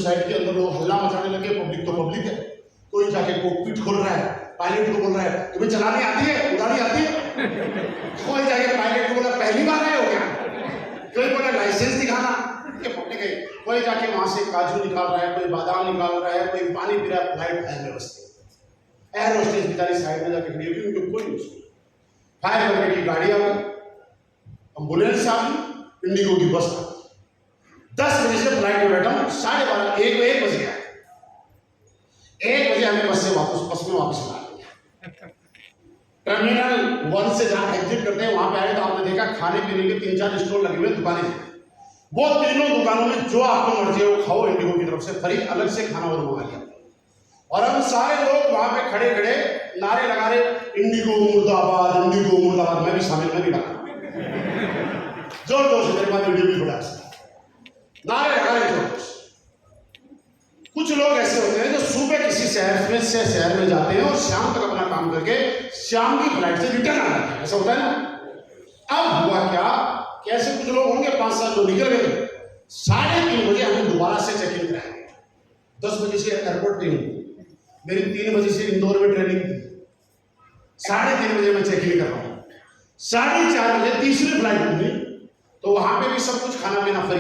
Flight के अंदर लोग हल्ला मचाने लगे, पब्लिक तो पब्लिक है, कोई जाके कॉकपिट खोल रहा है, पायलट को बोल रहा है तुम्हें चलानी आती है, उड़ानी आती है, कोई जाके पायलट को बोला पहली बार आए हो क्या, कोई बोला लाइसेंस दिखाना, पब्लिक है, कोई जाके वहां से काजू निकाल रहा है, कोई बादाम निकाल रहा है, कोई पानी पी रहा है, फ्लाइट है व्यवस्थित। एयर होस्टेस बेचारी साइड में जाके खड़ी होगी, उनको कोई नहीं सुना। फायर ब्रिगेड की गाड़ी आ गई, एम्बुलेंस आ गई, इंडिगो की बस आ गई। 10 बजे से फ्लाइट में बैठा हूँ, 12:30 1 बज गया, 1 बजे हमें बस में वापस ला दिया। टर्मिनल 1 से जहाँ एग्जिट करते हैं वहां पे आए तो आपने देखा खाने पीने के 3-4 स्टॉल लगे हुए दुकानें हैं। वो तीनों दुकानों में जो आपको मर्जी है वो खाओ, इंडिगो की तरफ से फ्री अलग से खाना और मंगा लिया। और हम सारे लोग वहां पे खड़े खड़े नारे लगा रहे इंडिगो मुर्दाबाद, इंडिगो मुर्दाबाद। मैं भी शामिल, मैं भी लगा जोर जोर से, मेरे पास वीडियो भी बड़ा नारे लगा रहे जोर जोर। कुछ लोग ऐसे होते हैं जो सुबह किसी शहर में जाते हैं और शाम तक अपना काम करके शाम की फ्लाइट से रिटर्न आ जाते हैं, ऐसा होता है ना। अब हुआ क्या, कैसे कुछ लोग होंगे 5-7 लोग निकल गए, 3:30 बजे हमें दोबारा से चेक इन कराया। 10 बजे से एयरपोर्ट पे हूँ, मेरी 3 बजे से इंदौर में ट्रेनिंग थी, 3:30 बजे मैं चेक इन कर रहा हूँ। 4:30 बजे तीसरी फ्लाइट हुई तो वहां पे भी सब कुछ खाना पीना फ्री,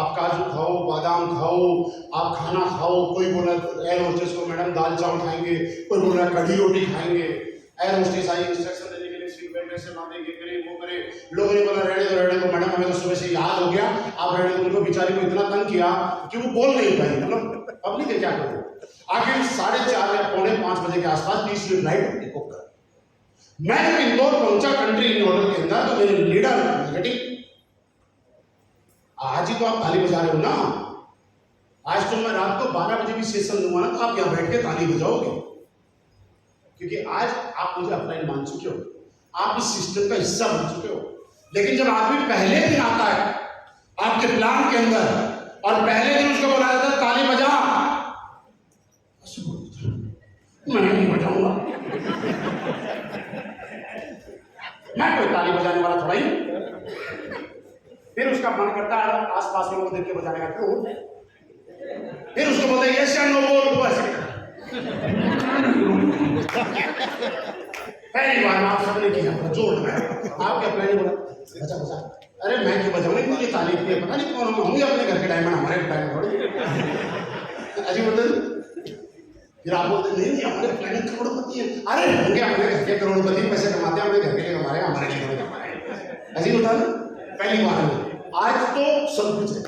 आप काजू खाओ, बादाम खाओ, आप खाना खाओ। कोई बोला एयर होस्टेस को मैडम दाल चावल खाएंगे, कोई बोल रहा कढ़ी रोटी खाएंगे। एयर होस्टेस आई इंस्ट्रक्शन देने के लिए, सीट बेल्ट ऐसे बांधे, ये करे वो करे। लोगों ने बोला रहने दो मैडम, हमें तो सुबह से याद हो गया, आप रहने दो। उनको बेचारी को इतना तंग किया कि वो बोल नहीं पाई, मतलब पब्लिक है क्या करो। आखिर 4:30 या 4:45 बजे के आसपास तीसरी फ्लाइट बुक कर। मैं जब इंदौर पहुंचा कंट्री इन होटल के अंदर, तो मेरे लीडर नेगेटिव, आज ही तो आप ताली बजा रहे हो ना, आज तो मैं रात को 12 बजे भी सेशन दूंगा ना, तो आप यहां बैठ के ताली बजाओगे, क्योंकि आज आप मुझे अपलाइन मान चुके हो, आप इस सिस्टम का हिस्सा बन चुके हो। लेकिन जब आदमी पहले दिन आता है आपके प्लान के अंदर और पहले दिन उसको बोला जाता है ताली बजा, मैं नहीं बजाऊंगा, मैं कोई ताली बजाने वाला थोड़ा ही। फिर उसका मन करता है आसपास के लोग देख के बजाने का, क्यों? फिर उसको बोलते हैं यस या नो बोल, बस पहली बार आप सबने किया जोर लगाया, आप क्या प्लान बोला बजा बजा, अरे मैं क्यों बजाऊंगा, मुझे तारीफ की पता नहीं कौन होंगे, अपने घर के डायमंड हमारे डायमंड थोड़ी अजीब होते। फिर आप बोलते नहीं हमारे प्लानिंग करोड़पति है, अरे होंगे अपने घर के करोड़पति, पैसे कमाते हैं अपने घर के लिए कमा रहे हैं, हमारे लिए कमा रहे हैं, अजीब होता है ना। पहली बार में आज तो सब कुछ है,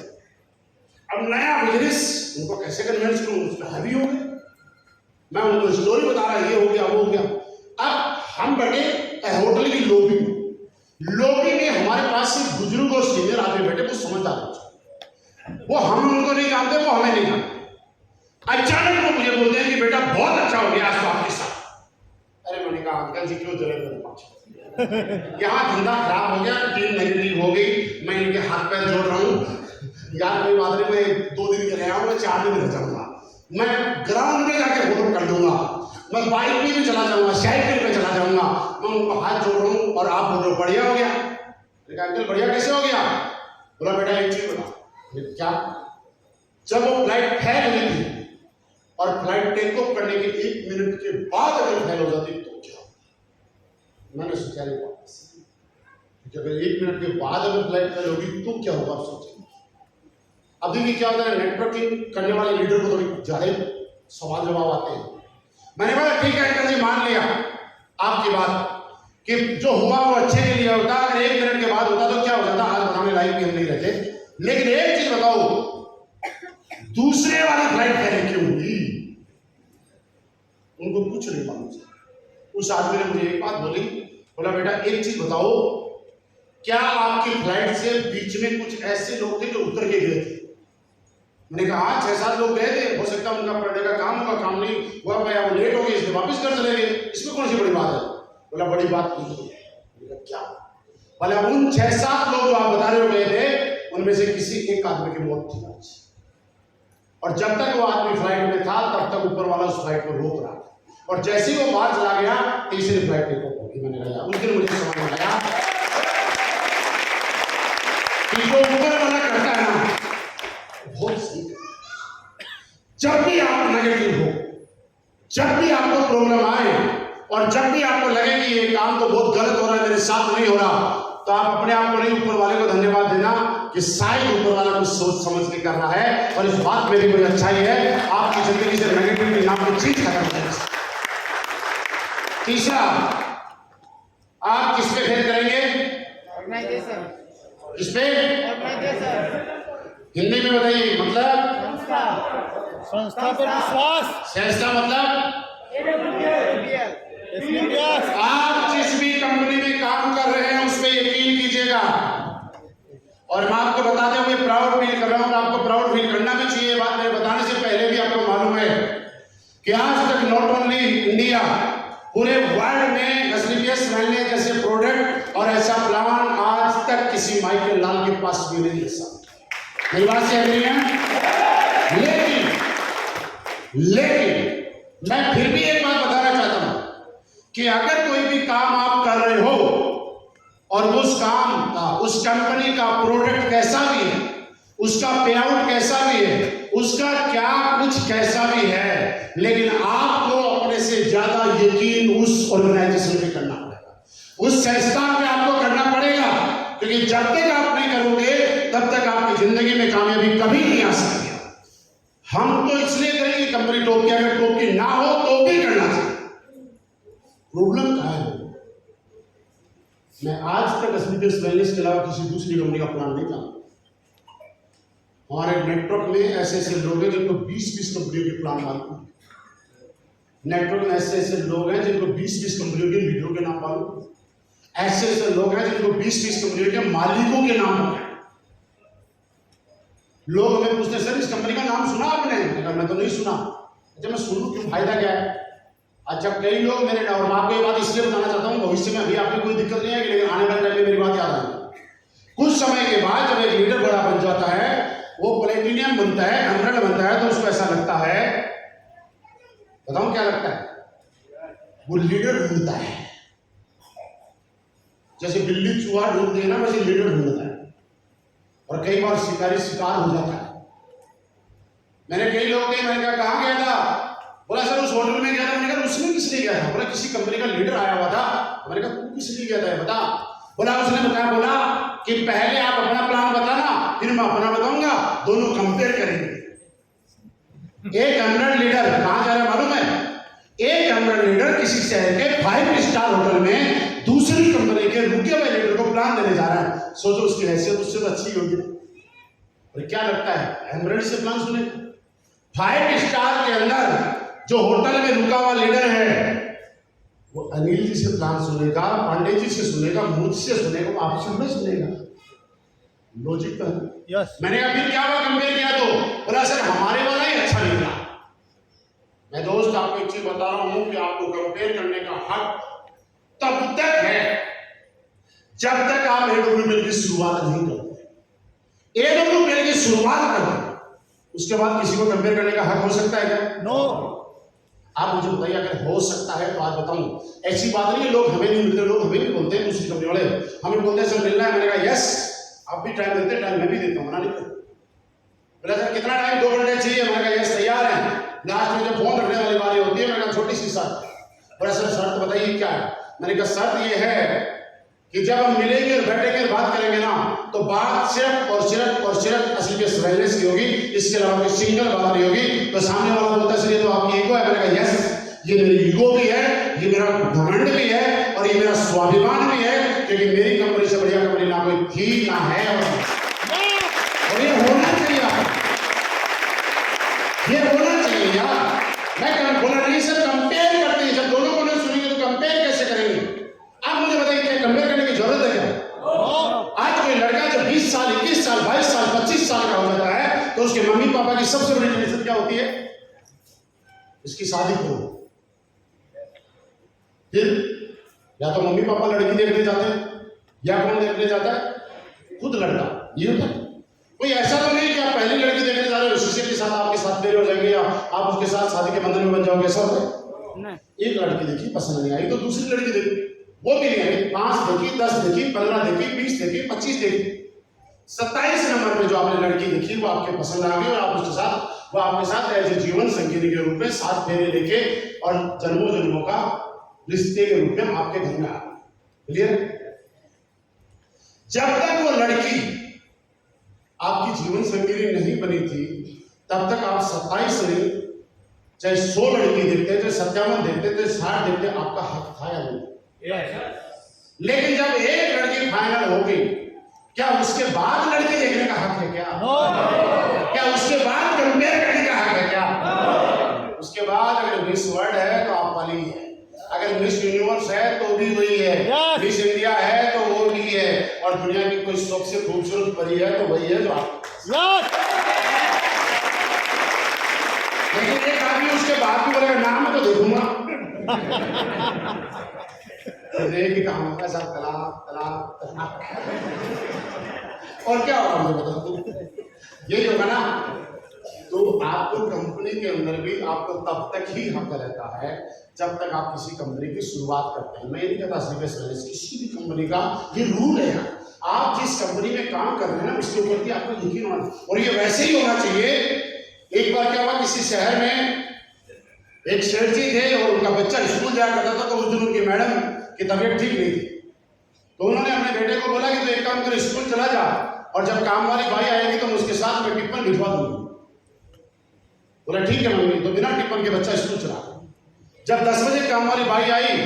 अब नया बिजनेस उनको कैसे कन्विंस करूं, उसका हैवी हो गया। मैं उनको स्टोरी बता रहा, ये हो गया वो हो गया। अब हम बैठे होटल की लॉबी में हमारे पास से बुजुर्ग और सीनियर आदमी बैठे, वो समझदार है, वो हम उनको नहीं जानते, वो हमें नहीं जानते। अचानक वो मुझे बोलते हैं कि बेटा बहुत अच्छा हो गया आज तो आपके साथ। अरे मैंने कहा अंकल जी क्यों जरूरत यहाँ धंधा खराब हो गया, टीम नेगेटिव हो गई, मैं इनके हाथ पैर जोड़ रहा हूँ यार, कोई बात नहीं, मैं 2 दिन के लिए आया हूँ, मैं 4 दिन रह जाऊंगा, मैं ग्राउंड में जाके फोटो कर दूंगा, मैं बाइक में भी चला जाऊंगा, साइकिल में चला जाऊंगा, मैं उनको हाथ जोड़ रहा हूँ और आप बोल रहे हो बढ़िया हो गया। अंकल बढ़िया कैसे हो गया? बोला बेटा एक चीज बता, क्या? जब वो फ्लाइट फेल हुई थी और फ्लाइट टेक ऑफ करने के 1 मिनट के बाद अगर फेल हो जाती तो क्या? मैंने सोचा नहीं वापस, क्योंकि अगर 1 मिनट के बाद अगर फ्लाइट फेल होगी तो क्या होगा आप सोचें। अभी भी क्या होता है, नेटवर्किंग करने वाले लीडर को थोड़ी ज्यादा सवाल जवाब आते हैं। मैंने बोला ठीक है अंकल जी, मान लिया आपकी बात कि जो हुआ वो अच्छे के लिए होता, अगर 1 मिनट के बाद होता तो क्या हो जाता, आज बनाने लायक भी हम नहीं रहते। लेकिन एक चीज बताओ, दूसरे वाली फ्लाइट फेल क्यों हुई? उनको कुछ नहीं मालूम। उस आदमी ने मुझे एक बात बोली, बोला बेटा एक चीज बताओ, क्या आपकी फ्लाइट से बीच में कुछ ऐसे लोग थे जो उतर के गए थे? मैंने कहा हाँ 6-7 लोग गए थे, हो सकता है उनका पर डे का काम होगा, काम नहीं हुआ, वो लेट हो गए इसलिए वापस घर चले गए, इसमें कौन सी बड़ी बात है? बोला बड़ी बात नहीं। क्या? बोला उन 6-7 लोग जो आप बता रहे हो गए थे, उनमें से किसी एक आदमी की मौत थी आज, और जब तक वो आदमी फ्लाइट में था तब तक ऊपर वाला उस फ्लाइट को रोक रहा था, और जैसे ही वो बाहर चला गया तीसरी फ्लाइट टेक ऑफ होगी। मैंने कहा उस दिन मुझे समझ में आया कि जो ऊपर वाला करता है ना बहुत सही, जब भी आप नेगेटिव हो, जब भी आपको प्रॉब्लम आए और जब भी आपको लगे कि ये काम तो बहुत गलत हो रहा है, मेरे साथ नहीं हो रहा, तो आप अपने आप को नहीं, ऊपर वाले को धन्यवाद देना कि शायद ऊपर वाला कुछ सोच समझ के कर रहा है। और इस बात मेरी बड़ी अच्छाई है, आपकी जिंदगी से नेगेटिविटी नाम की चीज खत्म हो जाएगी। तीसरा, आप किस पे फेल करेंगे? किस पे? हिंदी में बताइए, मतलब संस्था पर विश्वास। संस्था मतलब आप जिस भी कंपनी में काम कर रहे हैं उस पर यकीन कीजिएगा। और मैं आपको बताते हुए प्राउड फील कर रहा हूं, आपको प्राउड फील करना भी चाहिए। बात मेरे बताने से पहले भी आपको मालूम है कि आज तक नॉट ओनली इंडिया, पूरे वर्ल्ड में एसलीपीएस वैल्यू जैसे प्रोडक्ट और ऐसा प्लान आज तक किसी माइकल लाल के पास भी नहीं है। साहब मेरी बात से अग्री है। लेकिन मैं फिर भी एक बात बताना चाहता हूं कि अगर कोई भी काम आप कर रहे हो और उस काम का, उस कंपनी का प्रोडक्ट कैसा भी है, उसका पे आउट कैसा भी है, उसका क्या कुछ कैसा भी है, लेकिन आपको अपने से ज्यादा यकीन उस ऑर्गेनाइजेशन पे करना पड़ेगा, उस संस्थान पे आपको करना पड़ेगा। क्योंकि जब तक आप नहीं करोगे तब तक आपकी जिंदगी में कामयाबी कभी नहीं आ सकती। हम तो इसलिए करेंगे कंपनी टॉप की, अगर टॉप की ना हो तो भी करना चाहिए। प्रॉब्लम कहां है? मैं आज तक एसलीपीएस वेलनेस के अलावा किसी दूसरी कंपनी का प्लान नहीं जानता। हमारे नेटवर्क में ऐसे ऐसे लोग हैं जिनको 20-20 कंपनियों के प्लान मालूम है। नेटवर्क में ऐसे ऐसे लोग हैं जिनको 20-20 कंपनियों के लीडरों के नाम मालूम है। ऐसे ऐसे लोग हैं जिनको 20-20 कंपनियों के मालिकों के नाम मालूम है। लोग हमें पूछते, सर इस कंपनी का नाम सुना आपने? मैं तो नहीं सुना। जब मैं सुनूं क्यों, फायदा क्या है? अच्छा, कई लोग मेरे, और मैं आपको ये बात इसलिए बताना चाहता हूँ, भविष्य में अभी आपको कोई दिक्कत नहीं है, लेकिन आने वाले टाइम में मेरी बात याद आएगी। कुछ समय के बाद जब एक लीडर बड़ा बन जाता है, वो प्लेटिनियम बनता है, 100 बनता है, तो उसको ऐसा लगता है, बताऊं क्या लगता है? वो लीडर ढूंढता है। जैसे बिल्ली चूहा ढूंढती है ना, वैसे लीडर ढूंढता है। और कई बार शिकारी शिकार हो जाता है। मैंने कई लोग के, मैंने कहा कहाँ गया था? बोला सर उस होटल में गया था। मैंने कहा उसमें किस लिए गया था? बोला किसी कंपनी का लीडर आया हुआ था। मैंने कहा तू किस लिए गया था बता? बोला उसने बताया, बोला कि पहले आप अपना प्लान बताना, फिर मैं अपना बताऊंगा, दोनों कंपेयर करेंगे। एक 100 लीडर कहाँ जा रहा है मालूम है? एक 100 लीडर किसी शहर के 5 स्टार होटल में दूसरी कंपनी के रुके हुए लीडर को प्लान देने जा रहा है। सोचो उसकी हैसियत उससे तो अच्छी होगी। और क्या लगता है 100 से प्लान सुने? 5 स्टार के अंदर जो होटल में रुका हुआ लीडर है वो अनिल जी से प्लान सुनेगा, पांडे जी से सुनेगा, मुझसे सुनेगा, आपसे नहीं सुनेगा। लॉजिक तो है। मैंने कहा फिर क्या हुआ, कंपेयर किया तो बोला सर हमारे वाला ही अच्छा निकला। मैं दोस्त आपको एक चीज बता रहा हूं कि आपको कंपेयर करने का हक तब तक है जब तक आप एडब्ल्यूएल की शुरुआत नहीं करते। एडब्ल्यूएल की शुरुआत करते, उसके बाद किसी को कंपेयर करने का हक हो सकता है क्या? नो। आप मुझे बताइए, अगर हो सकता है तो आज बताऊं। ऐसी बात नहीं है लोग हमें नहीं मिलते, लोग हमें भी बोलते हैं, दूसरी कंपनी वाले हमें बोलते हैं सर मिलना है। मैंने कहा यस, आप भी टाइम देते हैं, टाइम मैं भी देता हूं, मना नहीं करता। बोला सर कितना टाइम? 2 घंटे चाहिए। मैंने कहा यस तैयार है। लास्ट में जब फोन रखने वाली बारी होती है, मैंने कहा छोटी सी शर्त। बोला सर शर्त बताइए क्या है? मैंने कहा शर्त ये है कि जब हम मिलेंगे और बैठेंगे और बात करेंगे ना, तो बात सिर्फ और सिर्फ और सिर्फ एसलीपीएस वेलनेस की होगी, इसके अलावा कोई सिंगल बात नहीं होगी। तो सामने वाला बोलता है सर ये तो आपकी ईगो है। मैंने कहा यस, ये मेरी ईगो भी है, ये मेरा घमंड भी है और ये मेरा स्वाभिमान भी है, क्योंकि मेरी कंपनी से बढ़िया कंपनी ना कोई थी ना है। और ये होना चाहिए, ये होना चाहिए यार। मैं बोला नहीं सर कंपेयर करते हैं, जब दोनों को नहीं सुनेंगे तो कंपेयर कैसे करेंगे? आप मुझे बताइए क्या कंपेयर करने की जरूरत है क्या? आज कोई लड़का जब 20 साल 21 साल 22 साल 25 साल का हो जाता है तो उसके मम्मी पापा की सबसे बड़ी टेंशन क्या होती है? इसकी शादी करो। फिर या तो मम्मी पापा लड़की देखने जाते हैं या कौन देखने जाता है? खुद लड़का। ये होता है। कोई ऐसा तो नहीं कि आप पहली लड़की देखने जा रहे हो उसी के साथ आपके साथ मेरे हो जाएंगे या आप उसके साथ शादी के बंधन में बन जाओगे, ऐसा होता है? एक लड़की देखी पसंद नहीं आई तो दूसरी लड़की देखी, वो भी नहीं आई, 5 देखी, 10 देखी, 15 देखी, 20 देखी, 25 देखी, 27 नंबर में जो आपने लड़की देखी वो आपके पसंद आ गई और आप उसके साथ वो आपके साथ एज ए जीवन संगिनी के रूप में 7 फेरे लेके और जन्मों जन्मों का रिश्ते के रूप में आपके घर में आ गई। क्लियर? जब तक वो लड़की आपकी जीवन संगिनी नहीं बनी थी तब तक आप 27 नहीं, चाहे 100 लड़की देखते, चाहे 57 देखते, चाहे 60 देखते, आपका हक था या नहीं? लेकिन जब एक लड़की फाइनल हो गई, क्या उसके बाद लड़की देखने का हक है क्या? क्या उसके बाद कंपेयर करने का हक है क्या? उसके बाद अगर मिस वर्ल्ड है तो आप वाली है, अगर मिस यूनिवर्स है तो भी वही है, मिस इंडिया है तो वो भी है, और दुनिया की कोई सबसे खूबसूरत परी है तो वही है जो आप। लेकिन एक आदमी उसके बाद भी बोलेगा नाम तो देखूंगा, कि काम होगा सब तलाक तलाक तलाक, और क्या होगा मुझे बता, यही होगा ना। तो आपको कंपनी के अंदर भी आपको तब तक ही हक रहता है जब तक आप किसी कंपनी की शुरुआत करते हैं। मैं ये नहीं कहता सीरियस, किसी भी कंपनी का ये रूल है। आप जिस कंपनी में काम कर रहे हैं ना उसके ऊपर भी आपको यकीन होना, और ये वैसे ही होना चाहिए। एक बार क्या हुआ, किसी शहर में एक सेठ जी थे और उनका बच्चा स्कूल जाया करता था, तो उस दिन उनकी मैडम की तबीयत ठीक नहीं थी, तो उन्होंने अपने बेटे को बोला कि तो एक काम कर, स्कूल चला जा और जब काम वाली भाई आएगी तो मैं उसके साथ में टिप्पण भिजवा दूंगी। बोला ठीक है मम्मी, तो बिना टिप्पण के बच्चा स्कूल चला। जब 10 बजे काम वाली भाई आई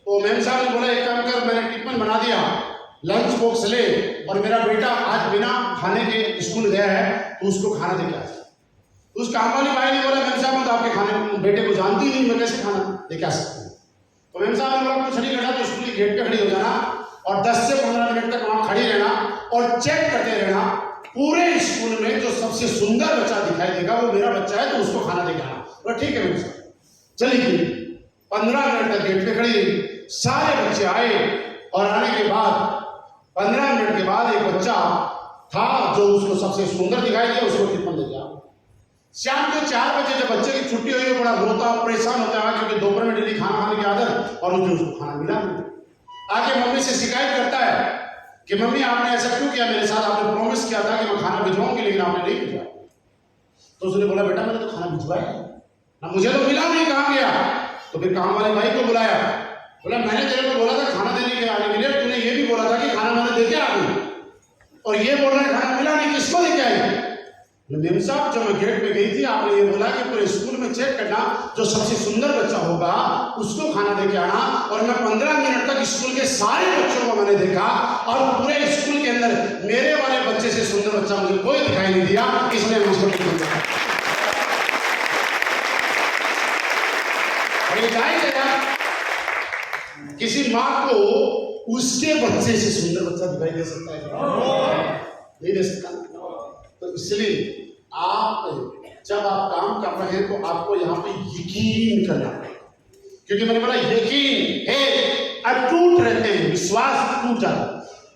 तो मैम साहब ने बोला एक काम कर, मैंने टिप्पण बना दिया, लंच बॉक्स ले और मेरा बेटा आज बिना खाने के स्कूल गया है तो उसको खाना दे के आ। उस काम वाली भाई ने बोला मैम साहब मैं तो आपके खाने बेटे को जानती नहीं, मैं कैसे खाना लेके आ सकती हूँ? तो मैम साहब ने बोला कुछ नहीं करना, तो स्कूल के गेट पे खड़ी हो जाना और 10 से 15 मिनट तक वहां खड़ी रहना और चेक करते रहना, पूरे स्कूल में जो सबसे सुंदर बच्चा दिखाई देगा वो मेरा बच्चा है, तो उसको खाना देके आना। बोला ठीक है मैम साहब। चली गई, 15 मिनट तक गेट पे खड़ी रही, सारे बच्चे आए और आने के बाद 15 मिनट के बाद एक बच्चा था जो उसको सबसे सुंदर दिखाई दिया, उसको टिप्पण दे दिया। शाम को 4 बजे जब बच्चे की छुट्टी हुई, बड़ा रोता परेशान होता है क्योंकि दोपहर में डेली खाना खाने की आदत, और उसे उसको खाना मिला नहीं। आके मम्मी से शिकायत करता है कि मम्मी आपने ऐसा क्यों किया मेरे साथ, आपने प्रॉमिस किया था कि मैं खाना भिजवाऊंगी लेकिन आपने नहीं भिजवाया। तो उसने बोला बेटा मैंने तो खाना भिजवाया ना, मुझे तो मिला नहीं, कहाँ गया? तो फिर काम वाले भाई को बुलाया, बोला मैंने तेरे को बोला था खाना देने के आने के लिए, तूने ये भी बोला था कि खाना मैंने देके आ गई, और ये बोल रहा है खाना मिला नहीं, किसको देके आई? मेम साहब जब मैं गेट पे गई थी आपने ये बोला कि पूरे स्कूल में चेक करना, जो सबसे सुंदर बच्चा होगा उसको खाना देके आना, और मैं 15 मिनट तक स्कूल के सारे बच्चों को मैंने देखा और पूरे स्कूल के अंदर मेरे वाले बच्चे से सुंदर बच्चा मुझे कोई दिखाई नहीं दिया, इसलिए मैं उसको नहीं दिया। किसी माँ को उसके बच्चे से सुंदर बच्चा दिखाई दे सकता है? नहीं दे सकता। तो इसलिए आप जब आप काम कर रहे हैं तो आपको यहाँ पे यकीन करना पड़ेगा, क्योंकि मैंने बोला यकीन है अटूट रहते हैं, विश्वास टूट जाता है।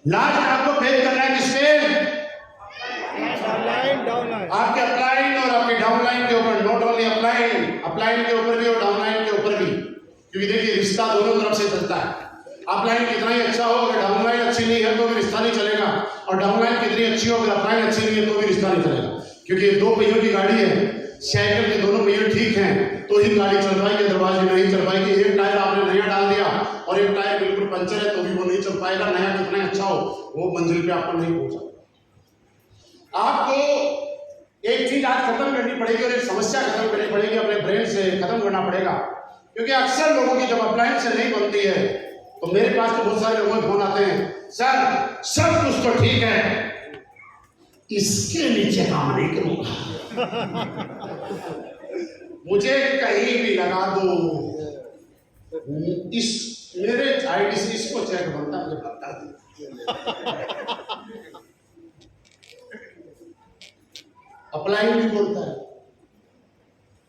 लास्ट आपको फेल करना है किसपे? आपके अपलाइन और आपके डाउनलाइन के ऊपर, नॉट ओनली अपलाइन, अपलाइन के ऊपर भी और डाउनलाइन के ऊपर भी, क्योंकि देखिए रिश्ता दोनों तरफ से चलता है। अपलाइन कितना ही अच्छा हो, अगर डाउनलाइन अच्छी नहीं है तो भी रिश्ता नहीं चलेगा, और डाउनलाइन कितनी अच्छी हो अगर अपलाइन अच्छी नहीं है तो भी रिश्ता नहीं चलेगा। क्योंकि 2 पहियों की गाड़ी है, साइकिल के दोनों पहिए ठीक हैं तो ही गाड़ी चल पाएगी, दरवाजे नहीं चल पाएगी। एक टायर आपने नया डाल दिया और एक टायर बिल्कुल पंचर है तो भी वो नहीं चल पाएगा, नया कितना अच्छा हो वो मंजिल पे आपको नहीं पहुंचा। आपको एक चीज आज खत्म करनी पड़ेगी और एक समस्या खत्म करनी पड़ेगी, अपने ब्रेन से खत्म करना पड़ेगा, क्योंकि अक्सर लोगों की जब अपलाइन से नहीं बनती है तो मेरे पास तो बहुत सारे लोगों के फोन आते हैं, सर सब कुछ तो ठीक है, इसके नीचे काम नहीं करूंगा, मुझे कहीं भी लगा दो, इस मेरे आईडी से इसको चेक बनता मुझे बता दे। अपलाइन भी बोलता है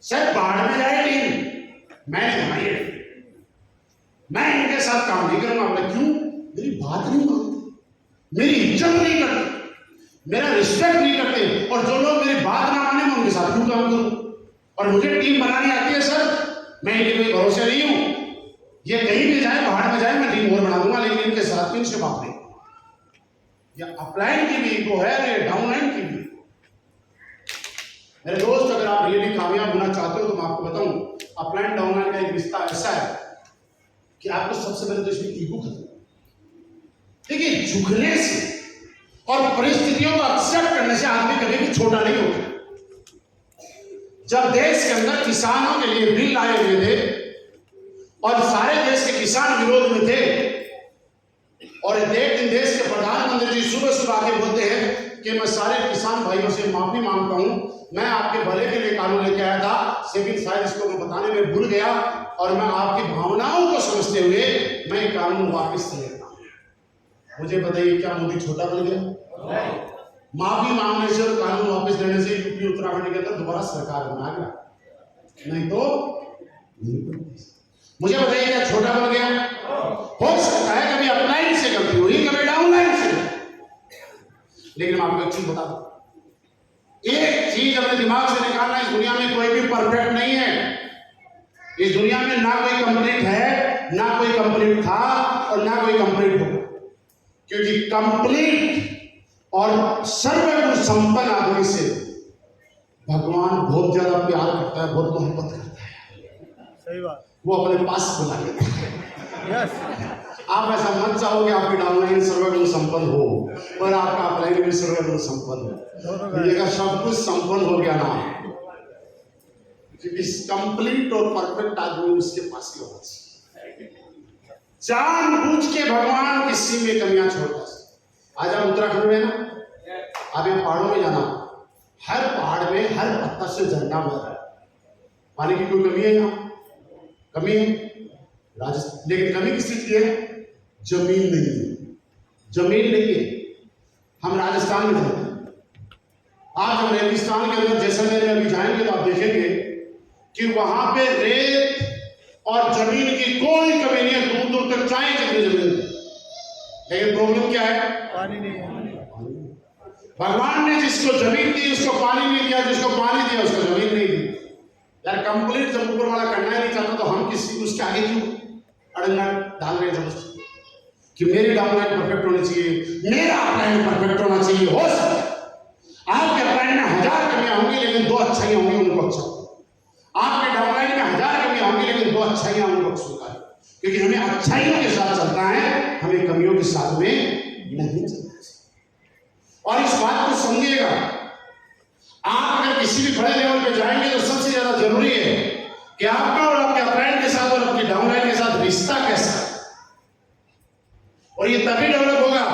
सर बाढ़ में जाए टीम, मैं इनके साथ काम नहीं करूंगा। बोले क्यों? मेरी बात नहीं मानते, मेरी इज्जत नहीं करते, मेरा रिस्पेक्ट नहीं करते, और जो लोग मेरी बात ना माने मैं उनके साथ क्यों काम करूं? और मुझे टीम बनानी आती है सर, मैं इनके कोई भरोसे नहीं हूं, ये कहीं भी जाए बाहर में जाए मैं टीम और बना दूंगा, लेकिन इनके साथ इनसे बात नहीं। ये अपलाइन की भी ईगो है और ये डाउनलाइन की भी। मेरे दोस्त, अगर आप रियली कामयाब होना चाहते हो तो मैं आपको बताऊं, अपलाइन डाउनलाइन का एक रिश्ता ऐसा है कि आपको सबसे पहले तो इसमें ईगो खत्म। देखिए, झुकने से और परिस्थितियों को एक्सेप्ट करने से आदमी कभी भी छोटा नहीं होता। जब देश के अंदर किसानों के लिए बिल लाए हुए थे और सारे देश के किसान विरोध में थे, और एक दिन देश के प्रधानमंत्री जी सुबह सुबह आके बोलते हैं कि मैं सारे किसान भाइयों से माफी मांगता हूं, मैं आपके भले के लिए कानून लेके आया था, लेकिन शायद इसको मैं बताने में भूल गया और मैं आपकी भावनाओं को समझते हुए मैं कानून वापस ले लेता हूं। मुझे बताइए, क्या मोदी छोटा बन गया? माफी मांगने से और कानून वापस लेने से यूपी उत्तराखंड के अंदर दोबारा सरकार बना गया, नहीं तो मुझे बताइए, क्या छोटा बन गया? हो सकता है कभी अपलाइन से गलती हुई, कभी डाउनलाइन से, लेकिन मैं आपको एक चीज बता दूं, एक चीज अपने दिमाग से निकालना, इस दुनिया में कोई भी परफेक्ट नहीं है। इस दुनिया में ना कोई कंप्लीट है, ना कोई कंप्लीट था और ना कोई कंप्लीट होगा, क्योंकि कंप्लीट और सर्वगुण संपन्न आदमी से भगवान बहुत ज्यादा प्यार करता है, बहुत मोहब्बत करता है। सही बात। वो अपने पास बुला लेता है। यस। आप ऐसा मत चाहो कि आपकी डाउनलाइन सर्वगुण संपन्न हो और आपका अपलाइन भी सर्वगुण संपन्न हो। ये अगर सब कुछ संपन्न हो गया ना, क्योंकि कंप्लीट और परफेक्ट आदमी उसके पास ही होना चाहिए। जानबूझ के भगवान किसी में कमियां छोड़ता है। आज आप उत्तराखंड में ना, आप यहाँ पहाड़ों में जाना, हर पहाड़ में हर पत्थर से झरना बह रहा है। पानी की कोई कमी है यहाँ? कमी है राजस्थान, लेकिन कमी किस चीज की है? जमीन नहीं है। जमीन नहीं है। हम राजस्थान में रहते हैं, आज हम रेगिस्तान के अंदर जैसलमेर में अभी जाएंगे तो आप देखेंगे कि वहां पे रेत और जमीन की कोई कमी नहीं है, दूर दूर तक चाय कितनी जमीन है, लेकिन प्रॉब्लम क्या है? पानी नहीं है। भगवान ने जिसको जमीन दी उसको पानी नहीं दिया, जिसको पानी दिया उसको जमीन नहीं दी। यार कंप्लीट जब ऊपर वाला करना ही नहीं चाहता तो हम किसी उसके आगे क्यों अड़ंगा डाल रहे हैं? कि मेरी डाउनलाइन परफेक्ट होनी चाहिए, मेरा अपलाइन परफेक्ट होना चाहिए। हो सकता है आपके अपलाइन में 1000 कमियां होंगी लेकिन 2 अच्छाइयां होंगी, उनको अच्छा। आपके डाउनलाइन में 1000 कमियां होंगी लेकिन 2 अच्छाइयां उनको स्वीकार, क्योंकि हमें अच्छाइयों के साथ चलता है, हमें कमियों के साथ में नहीं चलना। और इस बात को समझिएगा, आप अगर किसी भी बड़े लेवल पे जाएंगे तो सबसे ज्यादा जरूरी है कि आपका और आपके अपलाइन के साथ और आपके डाउनलाइन के साथ रिश्ता कैसा है। और ये तभी डेवलप होगा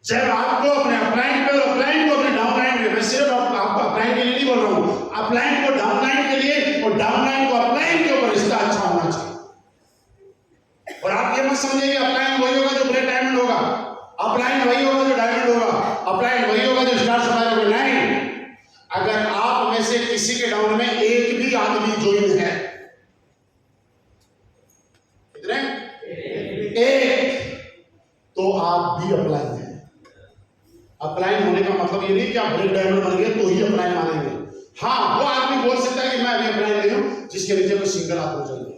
जब आपको अपने अपलाइन पे और अपलाइन को अपने डाउनलाइन पे, मैं सिर्फ आपको अपलाइन के लिए नहीं बोल रहा हूं, अपलाइन को डाउनलाइन के लिए और डाउनलाइन को अपलाइन के ऊपर रिश्ता अच्छा होना चाहिए। और आप ये मत समझिए अपलाइन वही होगा जो ब्रेड डायमंड होगा, अपलाइन वही होगा जो डायमंड होगा, अपलाइन वही होगा जो स्टार सफायर होगा। नहीं, अगर आप में से किसी के डाउन में एक भी आदमी ज्वाइन है, कितने? एक, तो आप भी अपलाइन है। अपलाइन होने का मतलब ये नहीं कि आप ब्रेड डायमंड बन गए तो ही अपलाइन मानेंगे। हाँ, वो आदमी बोल सकता है कि मैं अभी अपलाइन नहीं हूं, जिसके नीचे कोई सिंगल आदमी ज्वाइन है।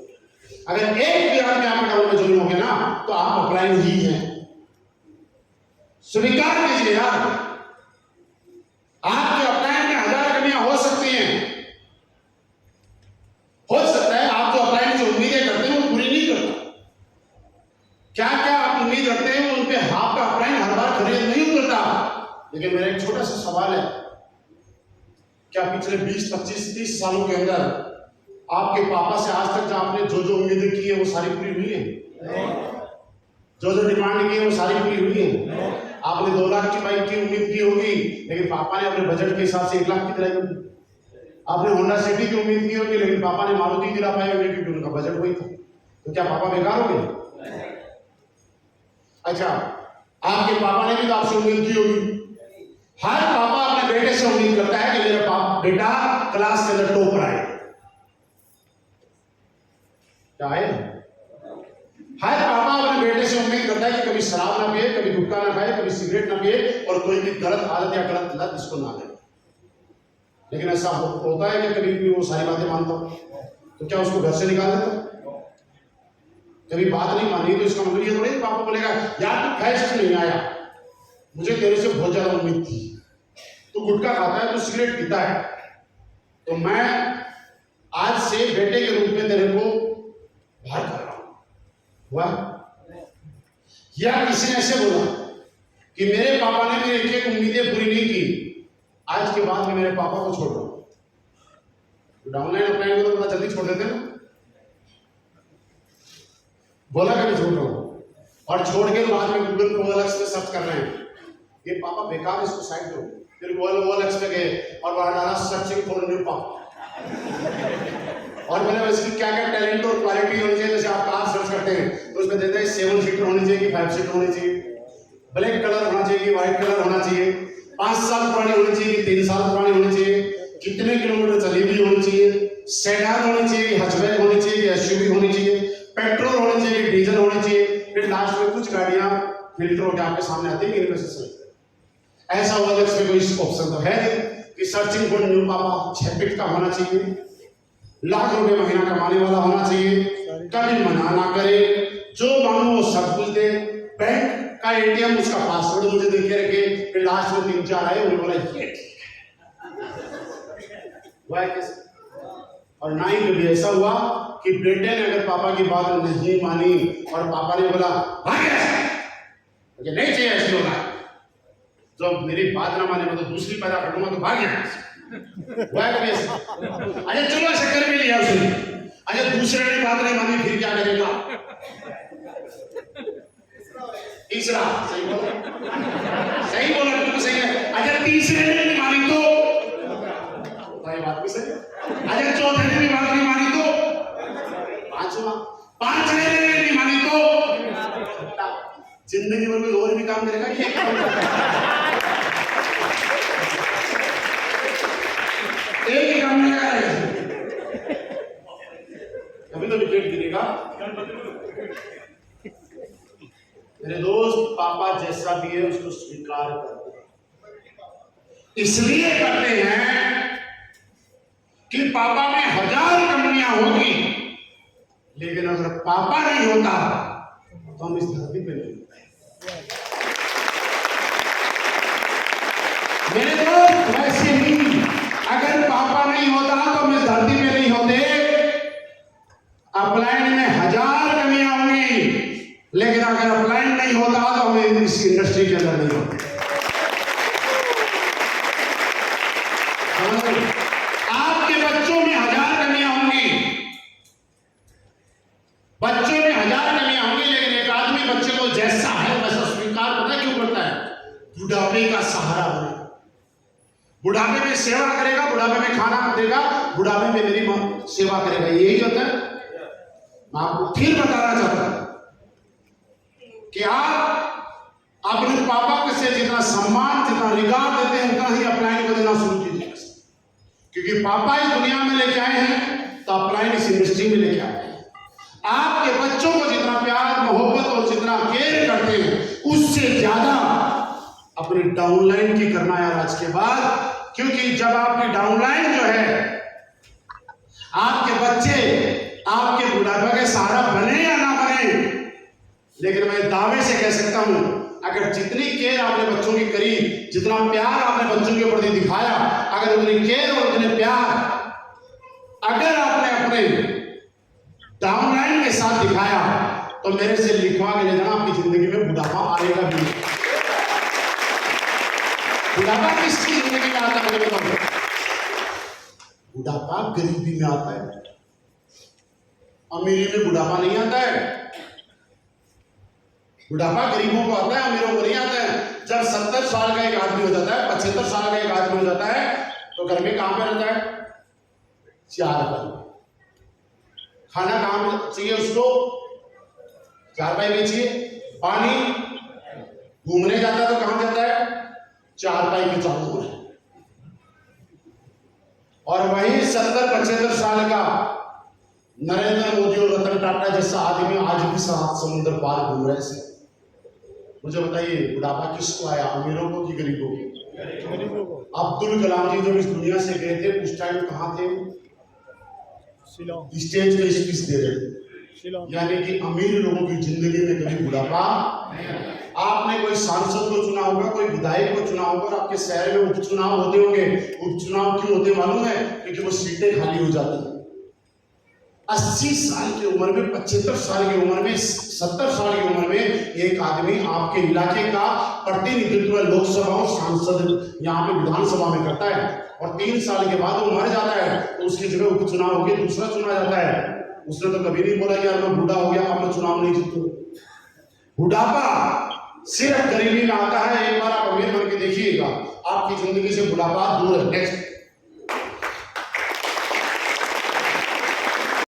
अगर एक भी आदमी आपके डाउन में ज्वाइन हो गया ना, तो आप अपलाइन ही हैं। स्वीकार कीजिए यार, आपके अपलाइन में 1000 कमियां हो सकती हैं, हो सकता है आप जो अपलाइन से उम्मीदें करते हैं वो पूरी नहीं करता। क्या क्या आप उम्मीद रखते हैं उन पे आपका अपलाइन हर बार खरीद नहीं उतरता। लेकिन मेरा एक छोटा सा सवाल है, क्या पिछले 20, 25, 30 सालों के अंदर आपके पापा से आज तक जो आपने जो जो उम्मीदें की है वो सारी पूरी हुई है? जो जो डिमांड की है वो सारी पूरी हुई है? आपने 2 लाख की बाइक की उम्मीद की होगी, लेकिन पापा ने अपने बजट के हिसाब से 1 लाख की दिलाई होगी। आपने होंडा सिटी की उम्मीद की होगी, लेकिन पापा ने मारुति दिला पाए होंगे क्योंकि उनका बजट वही था। तो क्या पापा बेकार हो गए? अच्छा, आपके पापा ने भी तो आपसे उम्मीद की होगी। हर पापा अपने बेटे से उम्मीद करता है कि मेरा बेटा क्लास के अंदर टॉपर आए। क्या है? हर पापा अपने बेटे से उम्मीद करता है कि कभी शराब ना पिए, कभी गुटखा ना खाए, कभी सिगरेट ना पिए और कोई भी गलत आदत या गलत लत इसको ना ले। लेकिन ऐसा होता है कि कभी भी वो सारी बातें मानता हो तो क्या उसको घर से निकाल देता? कभी बात नहीं मानी तो इसका मतलब ये थोड़ी पापा बोलेगा यार तू फैस्ट नहीं आया, मुझे तेरे से बहुत ज्यादा उम्मीद थी। तू गुटखा खाता है, तू सिगरेट पीता है, तो मैं आज से बेटे के रूप में तेरे को बाहर कर रहा हूं। हुआ? या किसी ने ऐसे बोला कि मेरे पापा ने मेरी एक एक उम्मीदें पूरी नहीं की, आज के बाद मैं मेरे पापा को छोड़ रहा हूं। डाउनलाइन अपलाइन को तो बड़ा जल्दी छोड़ देते ना, बोला कभी छोड़ रहा हूं, और छोड़ के बाद में गूगल पे OLX पे सर्च कर रहे हैं, ये पापा बेकार, इसको साइड दो। फिर OLX पे गए और वहां डाला सर्चिंग फॉर न्यू पापा, और मैंने इसकी क्या क्या टैलेंट और क्वालिटी होनी चाहिए। जैसे आप कार सर्च करते हैं तो उसमें देते हैं 7 सीटर होनी चाहिए कि 5 सीटर होनी चाहिए, ब्लैक कलर होना चाहिए कि व्हाइट कलर होना चाहिए, 5 साल पुरानी होनी चाहिए कि 3 साल पुरानी होनी चाहिए, कितने किलोमीटर चली हुई होनी चाहिए, सेडान होनी चाहिए कि हैचबैक होनी चाहिए कि SUV होनी चाहिए, पेट्रोल होनी चाहिए कि डीजल होनी चाहिए। फिर लास्ट में कुछ गाड़ियां फिल्टर होकर आपके सामने आती है, इनमें से सेलेक्ट। ऐसा OLX में कोई ऑप्शन तो है कि सर्चिंग फॉर न्यू पापा 6 फीट का होना चाहिए, लाख रुपए महीना कमाने वाला होना चाहिए, कभी मना ना करे, जो मांगो वो सब कुछ दे, बैंक का ATM उसका पासवर्ड मुझे दे के रखे। फिर लास्ट में 3-4 आए, उन्होंने बोला ये ठीक। और 9 में भी ऐसा हुआ कि बेटे ने अगर पापा की बात नहीं मानी और पापा ने बोला मुझे नहीं चाहिए ऐसी होना, जब मेरी बात ना माने मैं तो दूसरी पैदा करूंगा तो भाग गया। अरे चलो चक्कर में लिया उसने, अरे दूसरे ने बात नहीं मानी फिर क्या करेगा? तीसरा सही बोला, सही बोला, बिल्कुल सही है। अगर तीसरे ने नहीं मानी तो भाई बात भी सही है। अगर चौथे ने भी बात नहीं मानी तो पांचवा, पांचवे ने नहीं मानी तो जिंदगी भर में और भी काम करेगा कि एक काम करेगा? एक ही काम नहीं करेगा, कभी तो विकेट गिरेगा। मेरे दोस्त, पापा जैसा भी है उसको स्वीकार करते हैं। इसलिए करते हैं कि पापा में 1000 कमियां होगी, लेकिन अगर पापा नहीं होता तो हम इस धरती पे नहीं होते। मेरे दोस्त, वैसे ही अगर पापा नहीं होता तो हम इस धरती पे नहीं होते। अपलाइन में 1000 कमियां होंगी, लेकिन अगर अपलाइन नहीं होता तो हम इस इंडस्ट्री के अंदर नहीं होते। आपके बच्चों में 1000 कमियां होंगी, बच्चों में 1000 कमियां होंगी, लेकिन एक आदमी बच्चे को जैसा है वैसा स्वीकार पता क्यों करता है? बुढ़ापे का सहारा बने, बुढ़ापे में सेवा करेगा, बुढ़ापे में खाना देगा, बुढ़ापे में मेरी मां सेवा करेगा। यही होता है। मैं आपको फिर बताना चाहता हूं कि आप अपने पापा से जितना सम्मान, जितना रिगार्ड देते हैं, उतना ही अपलाइन को देना शुरू कीजिए। क्योंकि पापा इस दुनिया में लेके आए हैं तो अपलाइन इस इंडस्ट्री में लेके आए हैं। आपके बच्चों को जितना प्यार, मोहब्बत और जितना केयर करते हैं, उससे ज्यादा अपनी डाउनलाइन की करना है आज के बाद। क्योंकि जब आपकी डाउनलाइन जो है, आपके बच्चे आपके बुढ़ापे का सहारा बने या ना बने, लेकिन मैं दावे से कह सकता हूं, अगर जितनी केयर आपने बच्चों की करी, जितना प्यार आपने बच्चों के प्रति दिखाया, अगर उतनी केयर और उतने प्यार अगर आपने अपने डाउनलाइन के साथ दिखाया, तो मेरे से लिखवा के ले जाना, आपकी जिंदगी में बुढ़ापा आएगा भी। बुढ़ापा किसकी जिंदगी में आता है? बुढ़ापा गरीबी में आता है, अमीरी में बुढ़ापा नहीं आता है। बुढ़ापा गरीबों को आता है, अमीरों को नहीं आता है। जब 70 साल का एक आदमी हो जाता है, 75 साल का एक आदमी हो जाता है, तो घर में कहां पे रहता है? 4 पर। खाना कहां चाहिए उसको? 4 पाई में चाहिए। पानी, घूमने जाता है तो कहां जाता है? 4 पाई के चारों ओर। और वही 70-75 साल का नरेंद्र मोदी और रतन टाटा जैसा आदमी आज भी 7 समुद्र पार घूम रहे हैं। मुझे बताइए, बुढ़ापा किसको आया, अमीरों को कि गरीबों को? अब्दुल कलाम जी जब इस दुनिया से गए थे, उस टाइम कहां थे? स्टेज पे स्पीच दे रहे थे। शिलोंग। यानी कि अमीर लोगों की जिंदगी में कभी बुढ़ापा नहीं आता। आपने कोई सांसद को चुना होगा, कोई विधायक को चुना होगा, और आपके शहर में उपचुनाव होते होंगे। उपचुनाव क्यों होते मालूम है? क्योंकि वो सीटें खाली हो जाती हैं। 80 साल की उम्र में, 75 साल की उम्र में, 70 साल की उम्र में एक आदमी आपके इलाके का प्रतिनिधित्व लोकसभा और सांसद यहाँ पे विधानसभा में करता है, और 3 साल के बाद वो मर जाता है, तो उसकी जगह उपचुनाव होकर दूसरा चुना जाता है। उसने तो कभी नहीं बोला यार मैं बूढ़ा हो गया, अब मैं चुनाव नहीं जीतूं। बुढ़ापा सिर्फ गरीबी में आता है। एक बार आप अमीर बन के देखिएगा, आपकी जिंदगी से बुढ़ापा दूर है। नेक्स्ट।